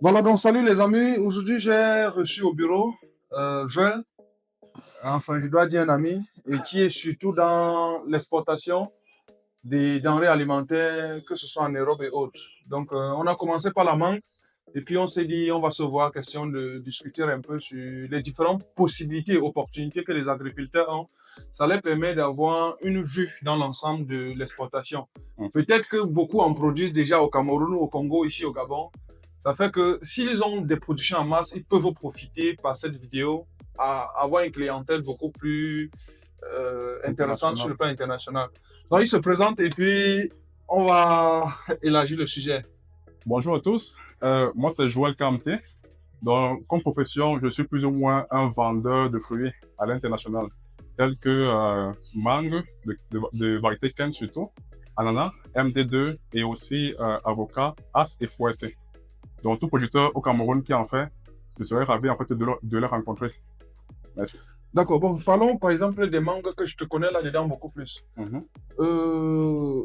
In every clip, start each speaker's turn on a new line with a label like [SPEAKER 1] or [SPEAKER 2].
[SPEAKER 1] Voilà, donc salut les amis. Aujourd'hui, j'ai reçu au bureau Joël, enfin, je dois dire un ami, et qui est surtout dans l'exportation des denrées alimentaires, que ce soit en Europe et autres. Donc, on a commencé par la mangue, et puis on s'est dit, on va se voir, question de discuter un peu sur les différentes possibilités et opportunités que les agriculteurs ont. Ça leur permet d'avoir une vue dans l'ensemble de l'exportation.
[SPEAKER 2] Mm.
[SPEAKER 1] Peut-être que beaucoup en produisent déjà au Cameroun ou au Congo, ici au Gabon. Ça fait que s'ils ont des productions en masse, ils peuvent profiter par cette vidéo à avoir une clientèle beaucoup plus intéressante sur
[SPEAKER 2] International.
[SPEAKER 1] le plan international. Donc, il se présente et puis on va élargir le sujet.
[SPEAKER 2] Bonjour à tous. Moi, c'est Joël Kamté. Donc, comme profession, je suis plus ou moins un vendeur de fruits à l'international, tels que mangue, de variété Ken surtout, ananas, MD2 et aussi avocat, as et fouetté. Donc, tout producteur au Cameroun qui en fait, je serais ravi en fait de le rencontrer. Merci.
[SPEAKER 1] D'accord, bon, parlons par exemple des mangues que je te connais là-dedans beaucoup plus.
[SPEAKER 2] Mhm.
[SPEAKER 1] Euh,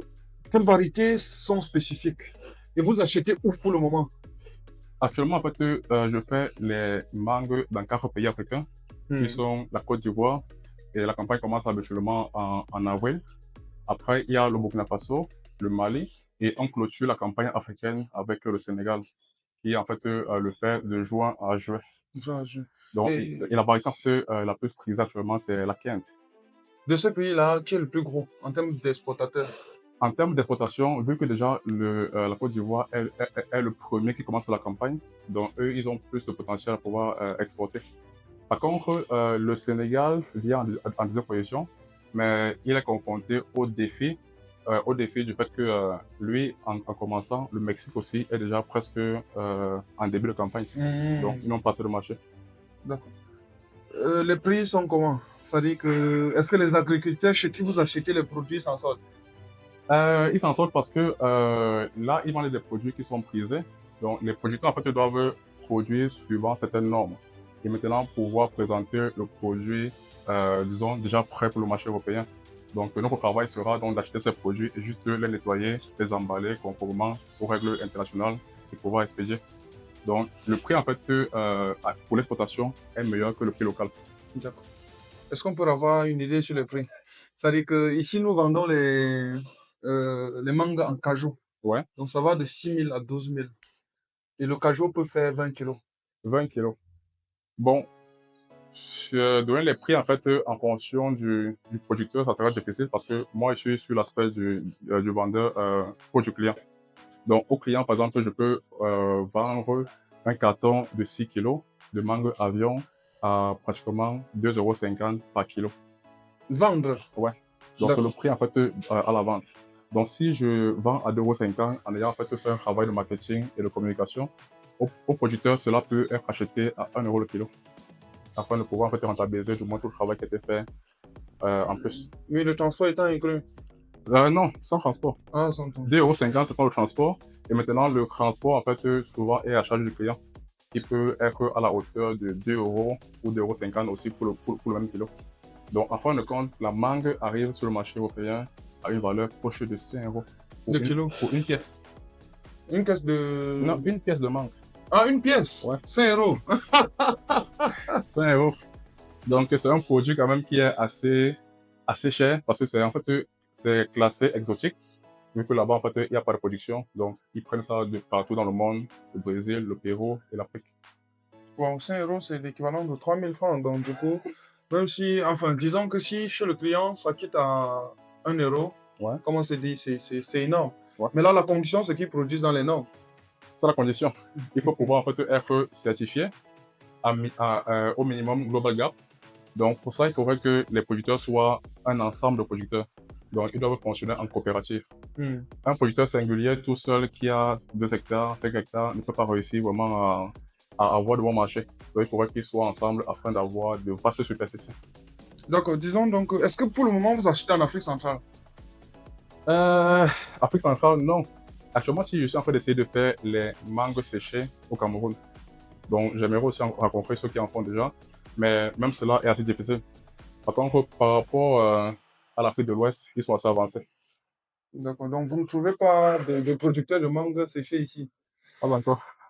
[SPEAKER 1] Quelles variétés sont spécifiques? Et vous achetez où pour le moment?
[SPEAKER 2] Actuellement, en fait, je fais les mangues dans 4 pays africains, qui
[SPEAKER 1] Hmm.
[SPEAKER 2] sont la Côte d'Ivoire, et la campagne commence habituellement en avril. Après, il y a le Burkina Faso, le Mali, et on clôture la campagne africaine avec le Sénégal, qui en fait le fait de juin à juin. Donc,
[SPEAKER 1] Et
[SPEAKER 2] et la variété en fait, la plus prisée actuellement, c'est la Kent.
[SPEAKER 1] de ce pays-là, qui est le plus gros en termes d'exportateurs?
[SPEAKER 2] En termes d'exportation, vu que déjà la Côte d'Ivoire est le premier qui commence la campagne, donc eux, ils ont plus de potentiel à pouvoir exporter. Par contre, le Sénégal vient en deuxième position, mais il est confronté au défi du fait que lui, en commençant, le Mexique aussi est déjà presque en début de campagne. Donc,
[SPEAKER 1] Hmm,
[SPEAKER 2] ils n'ont pas assez de marché.
[SPEAKER 1] d'accord. Les prix sont comment? C'est-à-dire que, est-ce que les agriculteurs chez qui vous achetez les produits s'en sortent?
[SPEAKER 2] Ils s'en sortent parce que là, ils vendent des produits qui sont prisés. Donc, les producteurs, en fait, ils doivent produire suivant certaines normes. Et maintenant, pouvoir présenter le produit, disons, déjà prêt pour le marché européen. Donc, notre travail sera donc d'acheter ces produits et juste de les nettoyer, les emballer conformément aux règles internationales et pouvoir expédier. Donc, le prix, en fait, pour l'exportation est meilleur que le prix local.
[SPEAKER 1] D'accord. Est-ce qu'on peut avoir une idée sur les prix? C'est-à-dire que ici, nous vendons les mangues en cajou.
[SPEAKER 2] Ouais,
[SPEAKER 1] Donc, ça va de 6 000 à 12 000. Et le cajou peut faire 20 kilos.
[SPEAKER 2] 20 kilos. Bon, donner les prix en fait en fonction du producteur, ça sera difficile parce que moi je suis sur l'aspect du vendeur pour du client. Donc au client, par exemple, je peux vendre un carton de 6 kilos de mangue avion à pratiquement 2,50 € par kilo.
[SPEAKER 1] Vendre.
[SPEAKER 2] Ouais. Donc c'est le
[SPEAKER 1] D'accord.
[SPEAKER 2] prix en fait à la vente. Donc si je vends à 2,50 € en ayant en fait fait un travail de marketing et de communication, au producteur, cela peut être acheté à 1 € le kilo afin de pouvoir en fait rentabiliser du moins tout le travail qui a été fait en plus.
[SPEAKER 1] Oui, le transport étant inclus.
[SPEAKER 2] Non, sans transport.
[SPEAKER 1] Ah, sans transport.
[SPEAKER 2] 2,50 €, c'est sans le transport. Et maintenant, le transport, en fait, souvent est à charge du client, qui peut être à la hauteur de 2 € ou 2,50 € aussi pour le même kilo. Donc, en fin de compte, la mangue arrive sur le marché européen à une valeur proche de 5 €
[SPEAKER 1] De kilos.
[SPEAKER 2] pour une pièce.
[SPEAKER 1] Une caisse
[SPEAKER 2] Non,
[SPEAKER 1] de.
[SPEAKER 2] une pièce de mangue.
[SPEAKER 1] Ah, une pièce.
[SPEAKER 2] Ouais,
[SPEAKER 1] 5 €.
[SPEAKER 2] 5 €. Donc, c'est un produit quand même qui est assez cher parce que c'est en fait, c'est classé exotique. Vu que là-bas, en fait, il n'y a pas de production. Donc, ils prennent ça de partout dans le monde, le Brésil, le Pérou et l'Afrique.
[SPEAKER 1] Bon, 5 €, c'est l'équivalent de 3 000 francs. Donc, du coup, même si, enfin, disons que si chez le client, ça quitte à 1 €,
[SPEAKER 2] Ouais,
[SPEAKER 1] comme on se dit, c'est énorme.
[SPEAKER 2] ouais.
[SPEAKER 1] Mais là, la condition, c'est qu'ils produisent dans les normes.
[SPEAKER 2] C'est la condition. Il faut pouvoir, en fait, être certifié au minimum Global Gap. Donc, pour ça, il faudrait que les producteurs soient un ensemble de producteurs. Donc, ils doivent fonctionner en coopérative.
[SPEAKER 1] Hmm.
[SPEAKER 2] Un producteur singulier tout seul qui a 2 hectares, 5 hectares ne peut pas réussir vraiment à avoir de bons marchés. Donc, il faudrait qu'ils soient ensemble afin d'avoir de vastes superficies.
[SPEAKER 1] D'accord, disons donc, est-ce que pour le moment, vous achetez en Afrique centrale?
[SPEAKER 2] Euh, Afrique centrale, non. Actuellement, si je suis en train d'essayer de faire les mangues séchées au Cameroun. Donc, j'aimerais aussi rencontrer ceux qui en font déjà. Mais même cela est assez difficile. Par contre, par rapport à l'Afrique de l'Ouest, ils sont assez avancés.
[SPEAKER 1] D'accord, donc vous ne trouvez pas de producteurs de mangue séchés ici?
[SPEAKER 2] Pas encore.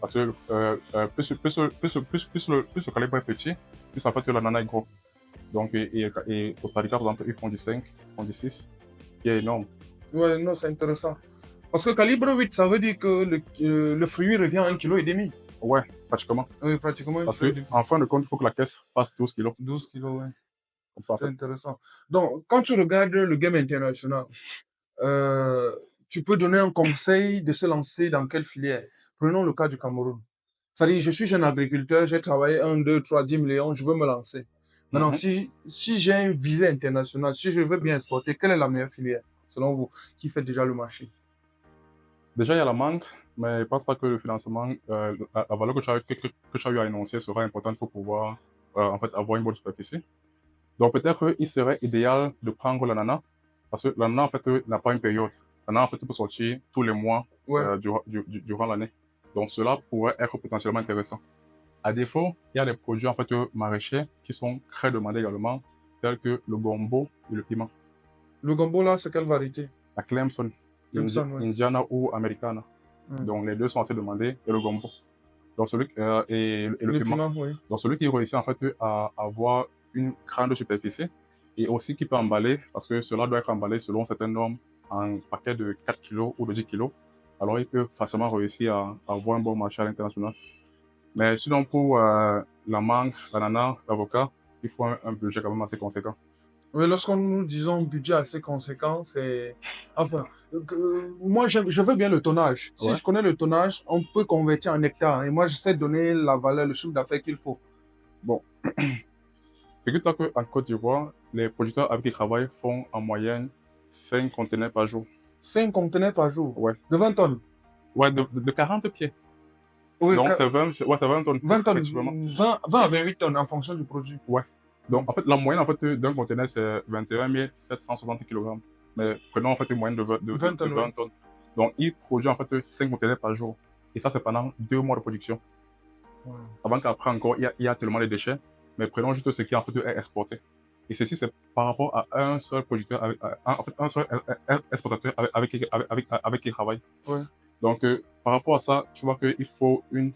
[SPEAKER 2] Parce que plus le calibre est petit, plus en fait l'ananas est gros. Donc, et Costa Rica, par exemple, ils font du 5, ils font du 6, qui est énorme.
[SPEAKER 1] Ouais, non, c'est intéressant. Parce que calibre 8, ça veut dire que le fruit revient à 1,5 kg.
[SPEAKER 2] Ouais, pratiquement.
[SPEAKER 1] Oui, pratiquement
[SPEAKER 2] Parce
[SPEAKER 1] 1,5
[SPEAKER 2] que,
[SPEAKER 1] kg.
[SPEAKER 2] en fin de compte, il faut que la caisse passe 12 kilos.
[SPEAKER 1] 12 kilos, ouais.
[SPEAKER 2] Comme ça, en
[SPEAKER 1] C'est
[SPEAKER 2] fait.
[SPEAKER 1] intéressant. Donc, quand tu regardes le game international, euh, tu peux donner un conseil de se lancer dans quelle filière? Prenons le cas du Cameroun. C'est-à-dire, je suis jeune agriculteur, j'ai travaillé 1, 2, 3, 10 millions, je veux me lancer. Maintenant,
[SPEAKER 2] Mhm.
[SPEAKER 1] si j'ai un visée international, si je veux bien exporter, quelle est la meilleure filière, selon vous, qui fait déjà le marché?
[SPEAKER 2] Déjà, il y a la manque, mais je ne pense pas que le financement, la valeur que tu as eu à énoncer sera importante pour pouvoir en fait, avoir une bonne superficie. Donc, peut-être qu'il serait idéal de prendre l'ananas, parce que l'ananas, en fait, n'a pas une période. L'ananas, en fait, peut sortir tous les mois
[SPEAKER 1] Ouais.
[SPEAKER 2] durant l'année. Donc, cela pourrait être potentiellement intéressant. À défaut, il y a des produits, en fait, maraîchers qui sont très demandés également, tels que le gombo et le piment.
[SPEAKER 1] Le gombo, là, c'est quelle variété?
[SPEAKER 2] La Clemson,
[SPEAKER 1] Clemson, ouais.
[SPEAKER 2] Indiana ou Americana. Donc, les deux sont assez demandés, et le gombo. Donc, et le
[SPEAKER 1] Le
[SPEAKER 2] piment.
[SPEAKER 1] piment, oui.
[SPEAKER 2] Donc, celui qui réussit, en fait, à avoir une grande superficie et aussi qui peut emballer, parce que cela doit être emballé selon certaines normes en paquet de 4 kilos ou de 10 kilos. Alors, il peut facilement réussir à avoir un bon marché à l'international. Mais sinon, pour la mangue, l'ananas, l'avocat, il faut un budget quand même assez conséquent.
[SPEAKER 1] Oui, lorsqu'on nous disons un budget assez conséquent, c'est... Enfin, moi, je veux bien le tonnage. Si
[SPEAKER 2] Ouais.
[SPEAKER 1] je connais le tonnage, on peut convertir en hectares. Et moi, je sais donner la valeur, le chiffre d'affaires qu'il faut.
[SPEAKER 2] Bon, figure-toi qu'en Côte d'Ivoire, les producteurs avec qui ils travaillent font en moyenne 5 conteneurs par jour.
[SPEAKER 1] 5 conteneurs par jour,
[SPEAKER 2] Ouais.
[SPEAKER 1] de 20 tonnes.
[SPEAKER 2] Ouais, de 40 pieds.
[SPEAKER 1] Oui,
[SPEAKER 2] Donc, c'est 20, ouais, c'est 20 tonnes,
[SPEAKER 1] 20 tonnes,
[SPEAKER 2] effectivement.
[SPEAKER 1] 20 à 28 tonnes en fonction du produit.
[SPEAKER 2] Ouais. Donc, en fait, la moyenne en fait, d'un conteneur, c'est 21 760 kg. Mais prenons en fait une moyenne de
[SPEAKER 1] 20 tonnes,
[SPEAKER 2] 20
[SPEAKER 1] oui.
[SPEAKER 2] tonnes. Donc, il produit en fait 5 conteneurs par jour. Et ça, c'est pendant 2 mois de production.
[SPEAKER 1] Ouais.
[SPEAKER 2] Avant qu'après encore, il y a tellement de déchets. Mais prenons juste ce qui en fait est exporté. Et ceci, c'est par rapport à un seul producteur, en fait, un seul exportateur avec qui il travaille.
[SPEAKER 1] Ouais.
[SPEAKER 2] Donc, par rapport à ça, tu vois qu'il faut une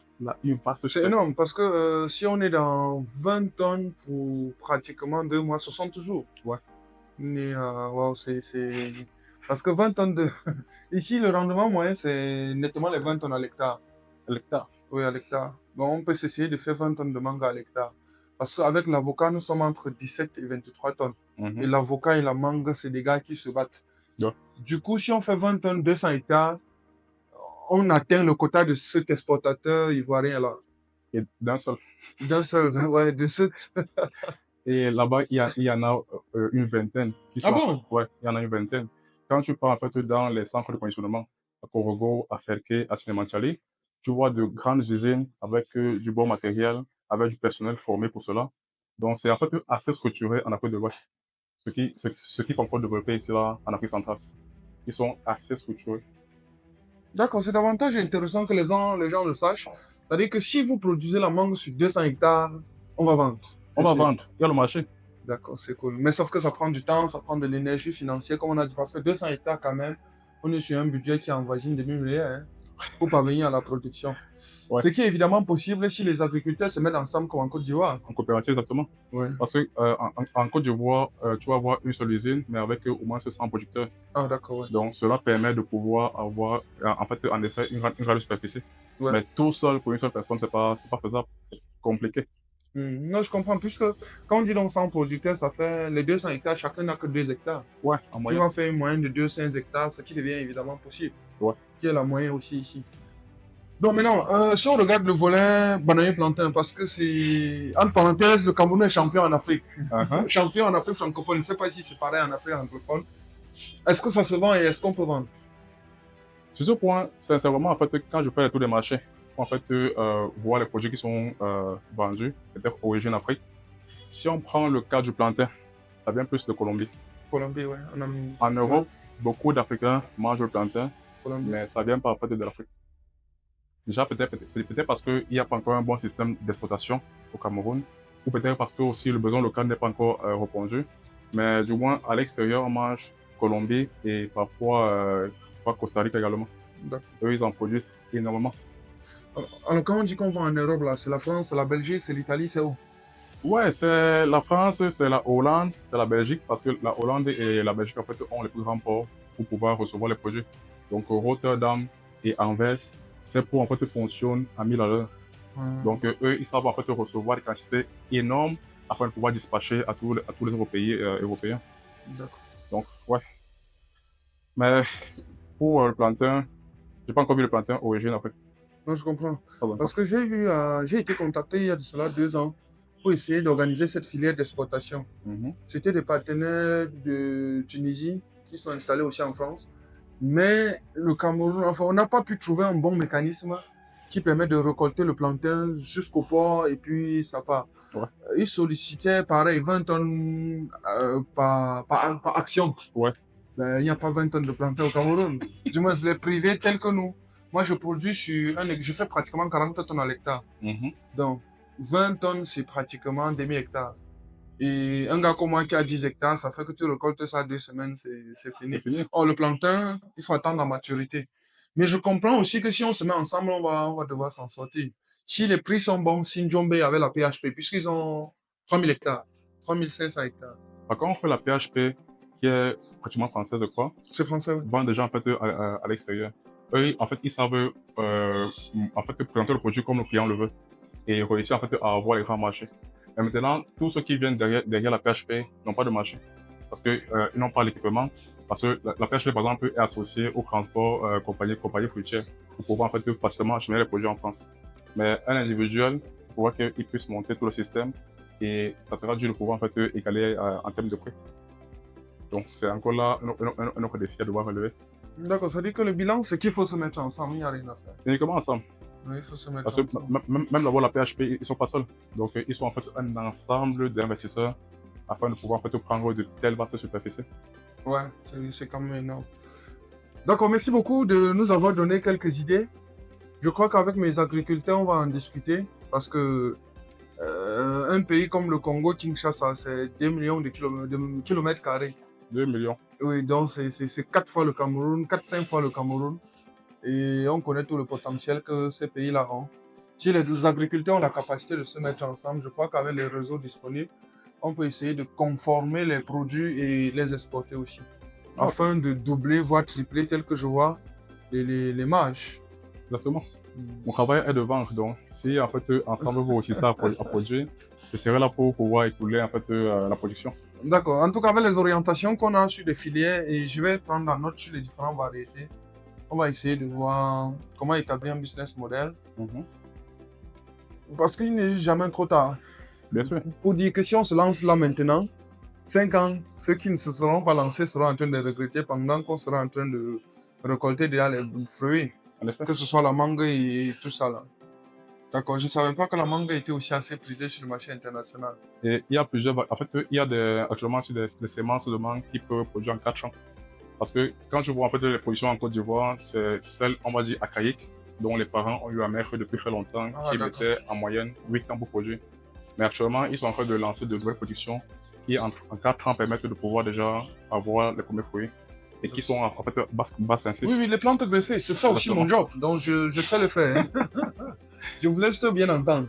[SPEAKER 2] vaste
[SPEAKER 1] C'est énorme parce que si on est dans 20 tonnes pour pratiquement 2 mois, 60 jours.
[SPEAKER 2] Ouais.
[SPEAKER 1] Mais, wow, c'est... Parce que 20 tonnes de... Ici, le rendement moyen, c'est nettement les 20 tonnes à l'hectare.
[SPEAKER 2] L'hectare.
[SPEAKER 1] Oui, à l'hectare. Donc, on peut essayer de faire 20 tonnes de mangue à l'hectare. Parce qu'avec l'avocat, nous sommes entre 17 et 23 tonnes. Et l'avocat et la mangue, c'est des gars qui se battent.
[SPEAKER 2] Ouais.
[SPEAKER 1] Du coup, si on fait 20 tonnes, 200 hectares, on atteint le quota de cet exportateur ivoirien là.
[SPEAKER 2] Et d'un seul.
[SPEAKER 1] D'un seul, ouais, de cet.
[SPEAKER 2] Et là-bas, il y en a une vingtaine.
[SPEAKER 1] Ah bon?
[SPEAKER 2] Ouais, il y en a une vingtaine. Quand tu pars en fait dans les centres de conditionnement, à Korogo, à Ferké, à Sinemantchali, tu vois de grandes usines avec du bon matériel, avec du personnel formé pour cela. Donc, c'est en fait assez structuré en Afrique de l'Ouest. Ce qui font encore développer ici là, en Afrique centrale. Ils sont assez structurés.
[SPEAKER 1] D'accord, c'est davantage intéressant que les gens le sachent. C'est-à-dire que si vous produisez la mangue sur 200 hectares, on va vendre.
[SPEAKER 2] On va vendre. Il y a le marché.
[SPEAKER 1] D'accord, c'est cool. Mais sauf que ça prend du temps, ça prend de l'énergie financière, comme on a dit, parce que 200 hectares quand même, on est sur un budget qui envoisine demi-milliard hein, pour parvenir à la production.
[SPEAKER 2] Ouais.
[SPEAKER 1] Ce qui est évidemment possible si les agriculteurs se mettent ensemble comme en Côte d'Ivoire.
[SPEAKER 2] En coopérative, exactement.
[SPEAKER 1] Ouais.
[SPEAKER 2] Parce que en Côte d'Ivoire, tu vas avoir une seule usine, mais avec au moins 100 producteurs.
[SPEAKER 1] Ah, d'accord, ouais.
[SPEAKER 2] Donc, cela permet de pouvoir avoir, en fait, en effet, une grande superficie.
[SPEAKER 1] Ouais.
[SPEAKER 2] Mais tout seul, pour une seule personne, c'est pas faisable. C'est compliqué.
[SPEAKER 1] Non, je comprends. Puisque quand on dit donc 100 producteurs, ça fait les 200 hectares, chacun n'a que 2 hectares.
[SPEAKER 2] Ouais, en
[SPEAKER 1] Tu
[SPEAKER 2] moyenne.
[SPEAKER 1] vas faire une moyenne de 200 hectares, ce qui devient évidemment possible.
[SPEAKER 2] Ouais.
[SPEAKER 1] Qui est la moyenne aussi ici. Donc maintenant, si on regarde le volet bananier plantain, parce que c'est, entre parenthèses, le Cameroun est champion en Afrique. Champion en Afrique francophone. Je ne sais pas si c'est pareil en Afrique anglophone. Est-ce que ça se vend et est-ce qu'on peut vendre?
[SPEAKER 2] Sur ce point, sincèrement, en fait, quand je fais le tour des marchés, en fait, voir les produits qui sont vendus, peut-être origine Afrique. Si on prend le cas du plantain, ça vient plus de Colombie.
[SPEAKER 1] Colombie, ouais.
[SPEAKER 2] En Europe, beaucoup d'Africains mangent le plantain,
[SPEAKER 1] Colombie.
[SPEAKER 2] mais ça vient pas en fait de l'Afrique. Déjà, peut-être parce qu'il n'y a pas encore un bon système d'exploitation au Cameroun, ou peut-être parce que aussi le besoin local n'est pas encore répondu. Mais du moins, à l'extérieur, on mange Colombie et parfois Costa Rica également. Eux, ils en produisent énormément.
[SPEAKER 1] Alors, quand on dit qu'on va en Europe, là, c'est la France, c'est la Belgique, c'est l'Italie, c'est où?
[SPEAKER 2] Ouais, c'est la France, c'est la Hollande, c'est la Belgique, parce que la Hollande et la Belgique, en fait, ont les plus grands ports pour pouvoir recevoir les projets. Donc, Rotterdam et Anvers, ces ports, en fait, fonctionnent à 1000 à l'heure. Donc, eux, ils savent, en fait, recevoir des quantités énormes afin de pouvoir dispatcher à tous les autres pays européens.
[SPEAKER 1] D'accord.
[SPEAKER 2] Donc, ouais. Mais pour le plantain, j'ai pas encore vu le plantain origine, en fait.
[SPEAKER 1] Non, je comprends.
[SPEAKER 2] Pas encore.
[SPEAKER 1] Parce que j'ai été contacté il y a de cela 2 ans pour essayer d'organiser cette filière d'exportation.
[SPEAKER 2] Mhm.
[SPEAKER 1] C'était des partenaires de Tunisie qui sont installés aussi en France. Mais le Cameroun, enfin, on n'a pas pu trouver un bon mécanisme qui permet de récolter le plantain jusqu'au port et puis ça part.
[SPEAKER 2] Ouais.
[SPEAKER 1] Ils sollicitaient, pareil, 20 tonnes par action.
[SPEAKER 2] Ouais.
[SPEAKER 1] Ben, il n'y a pas 20 tonnes de plantain au Cameroun. Du moins, c'est privé tel que nous. Moi, je produis je fais pratiquement 40 tonnes à l'hectare.
[SPEAKER 2] Mhm.
[SPEAKER 1] Donc, 20 tonnes, c'est pratiquement demi-hectare. Et un gars comme moi qui a 10 hectares, ça fait que tu récoltes ça 2 semaines, c'est fini.
[SPEAKER 2] C'est fini.
[SPEAKER 1] Or, le plantain, il faut attendre la maturité. Mais je comprends aussi que si on se met ensemble, on va devoir s'en sortir. Si les prix sont bons, si Njombe avait la PHP, puisqu'ils ont 3000 hectares, 3500 hectares.
[SPEAKER 2] Par contre, on fait la PHP, qui est pratiquement française, je crois,
[SPEAKER 1] C'est français, oui.
[SPEAKER 2] vend déjà, en fait, à l'extérieur. Eux, en fait, ils savent, en fait, présenter le produit comme le client le veut. Et réussir, en fait, à avoir les grands marchés. Et maintenant, tous ceux qui viennent derrière la PHP n'ont pas de marché. Parce que, ils n'ont pas l'équipement. Parce que la PHP, par exemple, est associée au transport, compagnie fruitière, pour pouvoir, en fait, facilement acheminer les produits en France. Mais un individuel, pour voir qu'il puisse monter tout le système, et ça sera dur de pouvoir, en fait, égaler en termes de prix. Donc, c'est encore là un autre défi à devoir relever.
[SPEAKER 1] D'accord, ça veut dire que le bilan, c'est qu'il faut se mettre ensemble, il n'y a rien à faire.
[SPEAKER 2] Uniquement ensemble.
[SPEAKER 1] Oui, il faut se mettre
[SPEAKER 2] Parce que
[SPEAKER 1] ensemble.
[SPEAKER 2] même d'avoir la PHP, ils ne sont pas seuls. Donc, ils sont en fait un ensemble d'investisseurs afin de pouvoir en fait prendre de telles vastes superficies.
[SPEAKER 1] Ouais, c'est quand même énorme. D'accord, merci beaucoup de nous avoir donné quelques idées. Je crois qu'avec mes agriculteurs, on va en discuter parce que un pays comme le Congo, Kinshasa, c'est 2 millions de kilomètres carrés.
[SPEAKER 2] 2 millions.
[SPEAKER 1] Oui, donc c'est 4 fois le Cameroun, 4-5 fois le Cameroun. Et on connaît tout le potentiel que ces pays-là ont. Si les agriculteurs ont la capacité de se mettre ensemble, je crois qu'avec les réseaux disponibles, on peut essayer de conformer les produits et les exporter aussi. Afin de doubler, voire tripler, tel que je vois, les marges.
[SPEAKER 2] Exactement. Mon travail est de vendre. Donc, si en fait, ensemble, vous aussi ça à produire, je serai là pour pouvoir écouler en fait, la production.
[SPEAKER 1] D'accord. En tout cas, avec les orientations qu'on a sur les filières, et je vais prendre la note sur les différentes variétés, on va essayer de voir comment établir un business model. Parce qu'il n'est jamais trop tard.
[SPEAKER 2] Bien sûr.
[SPEAKER 1] Pour dire que si on se lance là maintenant, 5 ans, ceux qui ne se seront pas lancés seront en train de regretter pendant qu'on sera en train de récolter déjà les fruits.
[SPEAKER 2] En effet.
[SPEAKER 1] Que ce soit la mangue et tout ça là. D'accord, je ne savais pas que la mangue était aussi assez prisée sur le marché international.
[SPEAKER 2] Et il y a plusieurs. En fait, il y a actuellement des semences de mangue qui peuvent produire en 4 ans. Parce que quand je vois en fait les productions en Côte d'Ivoire, c'est celles, on va dire, archaïques, dont les parents ont eu à mettre depuis très longtemps, qui mettaient en moyenne 8 ans pour produire. Mais actuellement, ils sont en train de lancer de nouvelles productions qui, en 4 ans, permettent de pouvoir déjà avoir les premiers fruits et qui sont en fait basses ainsi.
[SPEAKER 1] Oui, les plantes greffées, c'est ça aussi mon job. Donc, je sais le faire. Hein. Je vous laisse bien entendre.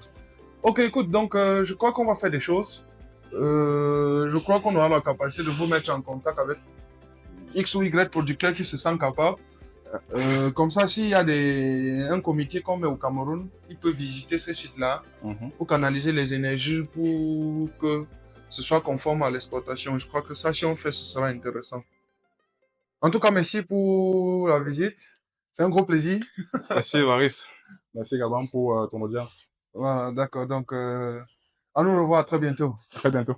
[SPEAKER 1] Ok, écoute, donc, je crois qu'on va faire des choses. Je crois qu'on aura la capacité de vous mettre en contact avec X ou Y producteurs qui se sentent capables. Comme ça, s'il y a un comité qu'on met au Cameroun, il peut visiter ce site-là pour canaliser les énergies pour que ce soit conforme à l'exploitation. Je crois que ça, si on fait, ce sera intéressant. En tout cas, merci pour la visite. C'est un gros plaisir.
[SPEAKER 2] Merci, Évariste. Merci également pour ton audience.
[SPEAKER 1] Voilà, d'accord. Donc, à nous revoir très bientôt.
[SPEAKER 2] À très bientôt.